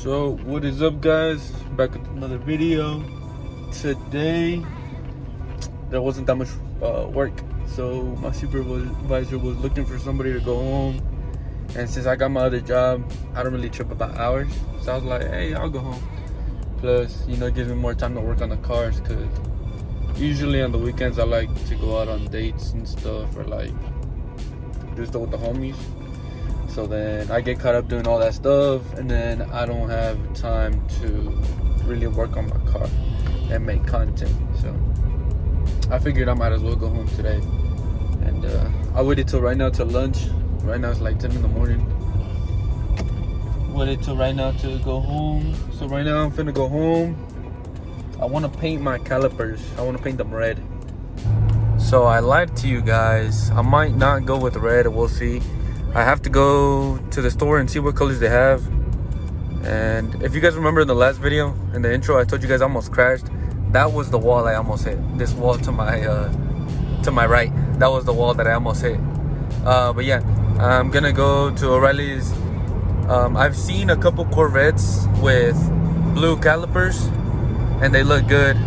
So what is up, guys? Back with another video. Today there wasn't that much work, so my supervisor was looking for somebody to go home, and since I got my other job, I don't really trip about hours, so I was like, hey, I'll go home. Plus, you know, it gives me more time to work on the cars, because usually on the weekends I like to go out on dates and stuff, or like do stuff with the homies. So then I get caught up doing all that stuff, and then I don't have time to really work on my car and make content. So I figured I might as well go home today. And I waited till right now to lunch. Right now it's like 10 in the morning. Waited till right now to go home. So right now I'm finna go home. I want to paint my calipers. I want to paint them red. So I lied to you guys. I might not go with red. We'll see. I have to go to the store and see what colors they have. And if you guys remember in the last video, in the intro, I told you guys I almost crashed. That was the wall I almost hit. This wall to my right. That was the wall that I almost hit. But yeah, I'm gonna go to O'Reilly's. I've seen a couple Corvettes with blue calipers, and they look good.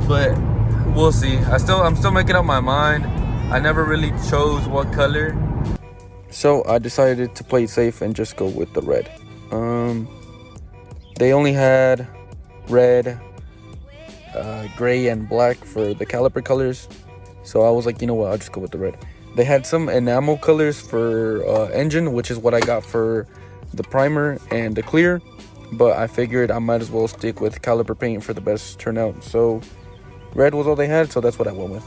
But we'll see. I'm still making up my mind. I never really chose what color. So I decided to play it safe and just go with the red. They only had red, gray, and black for the caliper colors. So I was like, you know what, I'll just go with the red. They had some enamel colors for engine, which is what I got for the primer and the clear. But I figured I might as well stick with caliper paint for the best turnout. So red was all they had, so that's what I went with.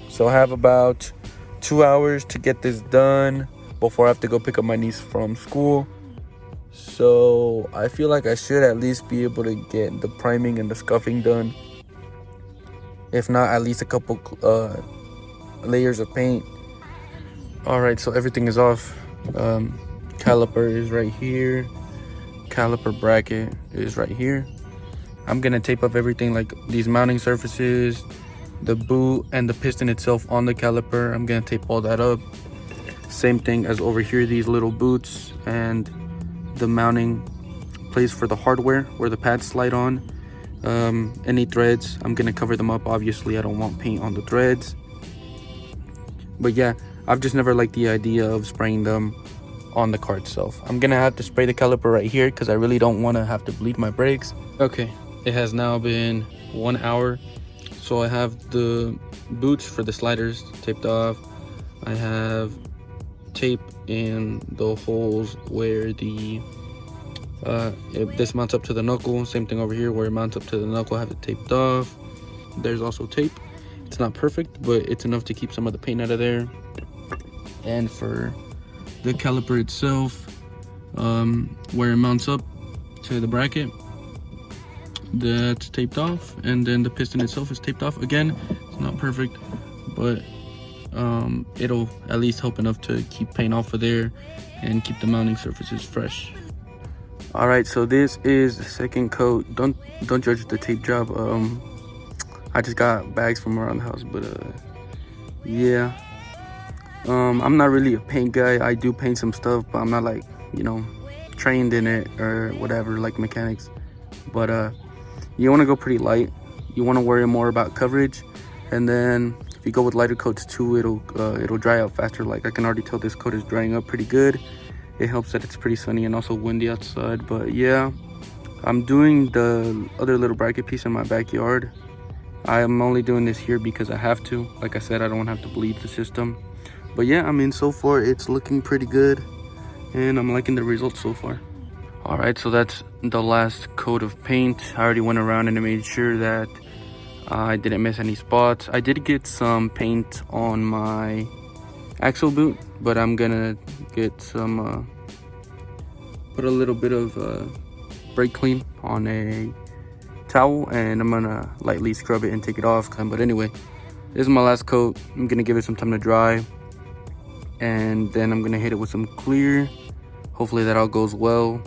So I have about 2 hours to get this done before I have to go pick up my niece from school. So I feel like I should at least be able to get the priming and the scuffing done. If not, at least a couple layers of paint. Alright, so everything is off. Caliper is right here. Caliper bracket is right here. I'm gonna tape up everything, like these mounting surfaces, the boot and the piston itself on the caliper. I'm gonna tape all that up. Same thing as over here, these little boots and the mounting place for the hardware where the pads slide on. Any threads, I'm gonna cover them up. Obviously I don't want paint on the threads, but yeah, I've just never liked the idea of spraying them on the car itself. I'm gonna have to spray the caliper right here because I really don't want to have to bleed my brakes. Okay, it has now been 1 hour. So I have the boots for the sliders taped off. I have tape in the holes where the this mounts up to the knuckle. Same thing over here where it mounts up to the knuckle. I have it taped off. There's also tape. It's not perfect, but it's enough to keep some of the paint out of there. And for the caliper itself, where it mounts up to the bracket, that's taped off, and then the piston itself is taped off. Again, it's not perfect, but it'll at least help enough to keep paint off of there and keep the mounting surfaces fresh. All right, so this is the second coat. Don't judge the tape job. I just got bags from around the house, but yeah, I'm not really a paint guy. I do paint some stuff, but I'm not like, you know, trained in it or whatever like mechanics. But you want to go pretty light. You want to worry more about coverage, and then if you go with lighter coats too, it'll dry out faster. Like I can already tell this coat is drying up pretty good. It helps that it's pretty sunny and also windy outside. But yeah, I'm doing the other little bracket piece in my backyard. I'm only doing this here because I have to. Like I said, I don't want to have to bleed the system. But yeah, I mean, so far it's looking pretty good, and I'm liking the results so far. All right, so that's the last coat of paint. I already went around and I made sure that I didn't miss any spots. I did get some paint on my axle boot, but I'm gonna get some put a little bit of brake clean on a towel, and I'm gonna lightly scrub it and take it off. But anyway, this is my last coat. I'm gonna give it some time to dry, and then I'm gonna hit it with some clear. Hopefully that all goes well,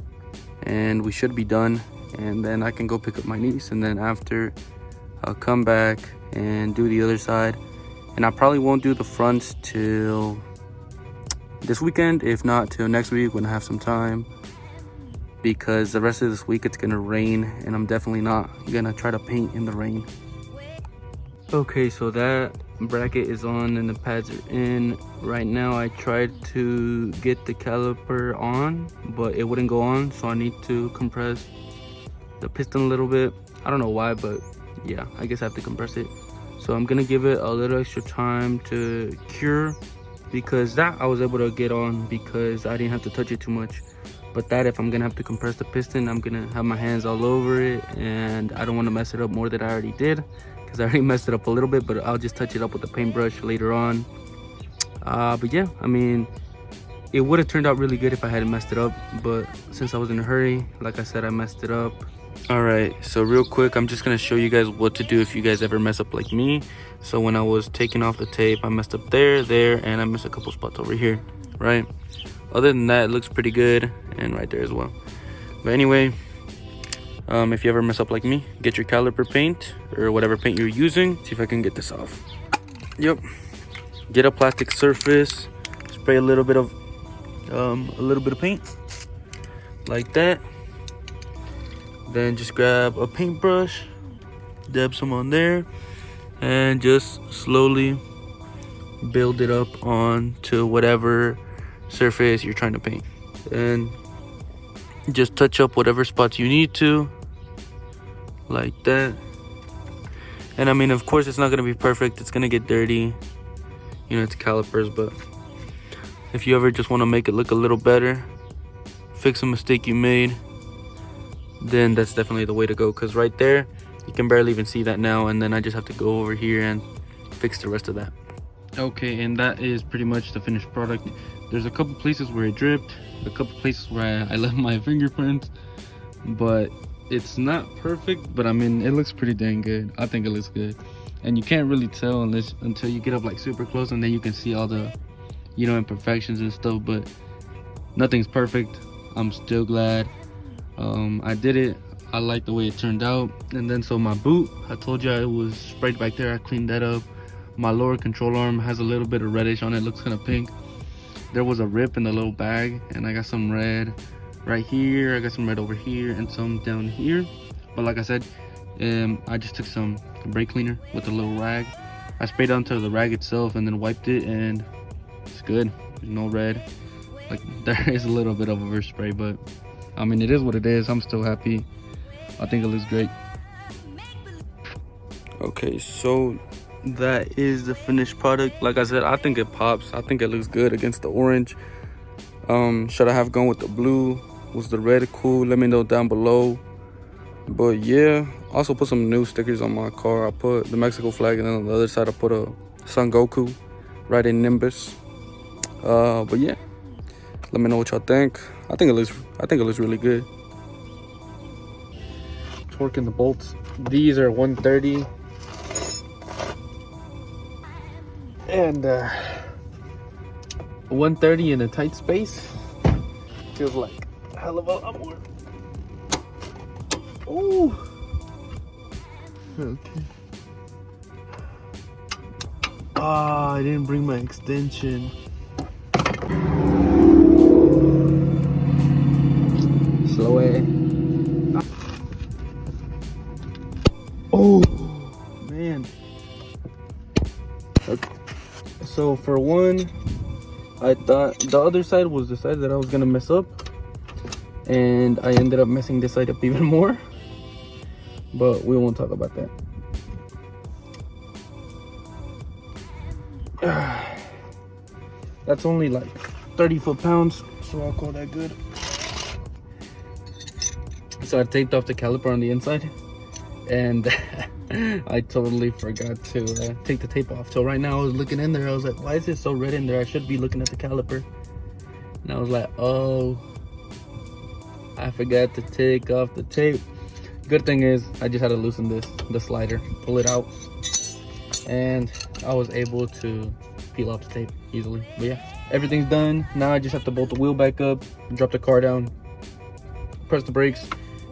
and we should be done, and then I can go pick up my niece, and then after I'll come back and do the other side. And I probably won't do the fronts till this weekend, if not till next week when I have some time. because the rest of this week it's gonna rain, and I'm definitely not gonna try to paint in the rain. Okay, so that bracket is on and the pads are in. Right now I tried to get the caliper on, but it wouldn't go on, so I need to compress the piston a little bit. I don't know why, but yeah, I guess I have to compress it. So I'm gonna give it a little extra time to cure, because that I was able to get on because I didn't have to touch it too much. But that, if I'm gonna have to compress the piston, I'm gonna have my hands all over it, and I don't want to mess it up more than I already did, because I already messed it up a little bit. But I'll just touch it up with the paintbrush later on. But yeah, I mean, it would have turned out really good if I hadn't messed it up, but since I was in a hurry, like I said, I messed it up. All right, so real quick, I'm just gonna show you guys what to do if you guys ever mess up like me. So when I was taking off the tape, I messed up there, and I missed a couple spots over here, right? Other than that, it looks pretty good, and right there as well. But anyway, if you ever mess up like me, get your caliper paint or whatever paint you're using. See if I can get this off. Yep. Get a plastic surface, spray a little bit of paint like that. Then just grab a paintbrush, dab some on there, and just slowly build it up onto whatever surface you're trying to paint. And just touch up whatever spots you need to, like that. And I mean, of course, it's not gonna be perfect. It's gonna get dirty. You know, it's calipers, but if you ever just want to make it look a little better, fix a mistake you made, then that's definitely the way to go. Because right there, you can barely even see that now, and then I just have to go over here and fix the rest of that. Okay, and that is pretty much the finished product. There's a couple places where it dripped, a couple places where I left my fingerprints, but it's not perfect. But I mean, it looks pretty dang good. I think it looks good, and you can't really tell until you get up like super close, and then you can see all the, you know, imperfections and stuff. But nothing's perfect. I'm still glad I did it. I like the way it turned out. And then so my boot, I told you it was sprayed back there. I cleaned that up. My lower control arm has a little bit of reddish on it, looks kind of pink. There was a rip in the little bag, and I got some red right here, I got some red over here, and some down here. But like I said, I just took some brake cleaner with a little rag. I sprayed onto the rag itself and then wiped it, and it's good. There's no red. Like, there is a little bit of overspray, but I mean, it is what it is. I'm still happy. I think it looks great. Okay, so that is the finished product. Like I said, I think it pops. I think it looks good against the orange. Should I have gone with the blue? Was the red cool? Let me know down below. But yeah, also put some new stickers on my car. I put the Mexico flag, and then on the other side I put a Son Goku right in Nimbus. But yeah, let me know what y'all think. I think it looks really good. Torquing the bolts. These are 130. And 130 in a tight space feels like a hell of a lot more. Ooh. Okay. I didn't bring my extension. Slow it. Oh man. Okay. So for one, I thought the other side was the side that I was gonna mess up, and I ended up messing this side up even more, but we won't talk about that. That's only like 30 foot-pounds, so I'll call that good. So I taped off the caliper on the inside, and I totally forgot to take the tape off. Till right now I was looking in there, I was like, why is it so red in there? I should be looking at the caliper. And I was like, oh, I forgot to take off the tape. Good thing is I just had to loosen the slider, pull it out, and I was able to peel off the tape easily. But yeah, everything's done. Now I just have to bolt the wheel back up, drop the car down, press the brakes,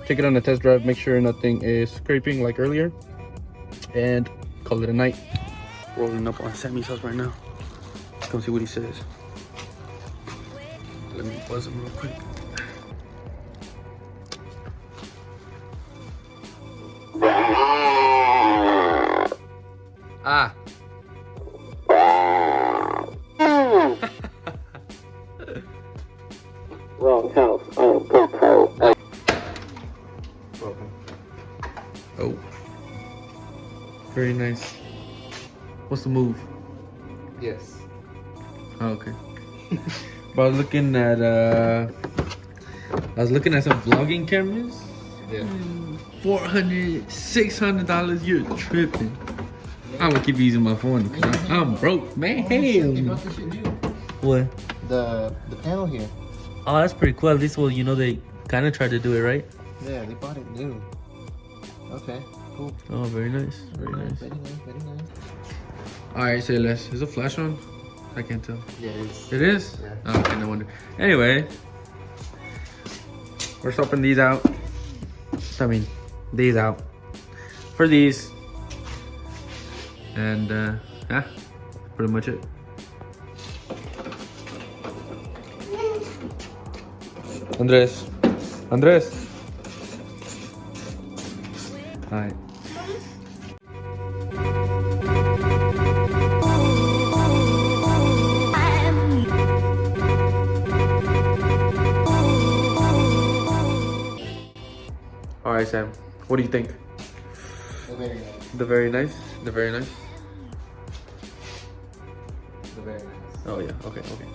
take it on a test drive, make sure nothing is scraping like earlier, and call it a night. Rolling up on Sammy's house right now. Let's go see what he says. Let me buzz him real quick. Oh, very nice. What's the move? Yes. Oh, okay. But I was looking at some vlogging cameras. Yeah. $400, $600. You're tripping. I'm gonna keep using my phone because I'm broke, man. Hell. You bought this shit new. What? The panel here. Oh, that's pretty cool. At least, well, you know, they kind of tried to do it right. Yeah, they bought it new. Okay, cool. Oh, very nice. Very nice. Very nice, very nice. All right, say less. Is the flash on? I can't tell. Yeah, it is. It is? Yeah. Oh, okay, no wonder. Anyway, we're swapping these out. I mean, these out for these. And, yeah, pretty much it. Andres. Andres. All right. All right, Sam. What do you think? The very nice. The very nice. The very nice. The very nice. Oh yeah. Okay. Okay.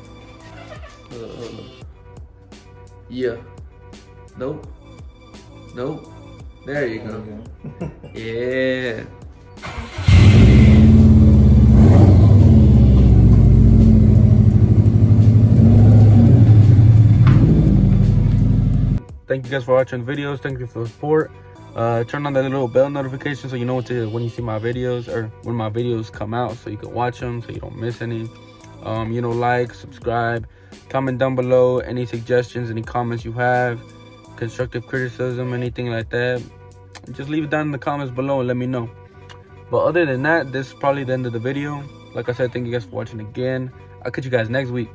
Yeah. Nope. Nope. There you go. Yeah. Thank you guys for watching the videos. Thank you for the support. Turn on that little bell notification so you know when you see my videos or when my videos come out, so you can watch them so you don't miss any. You know, like, subscribe, comment down below any suggestions, any comments you have, constructive criticism, anything like that. Just leave it down in the comments below and let me know. But other than that, this is probably the end of the video. Like I said, thank you guys for watching again. I'll catch you guys next week.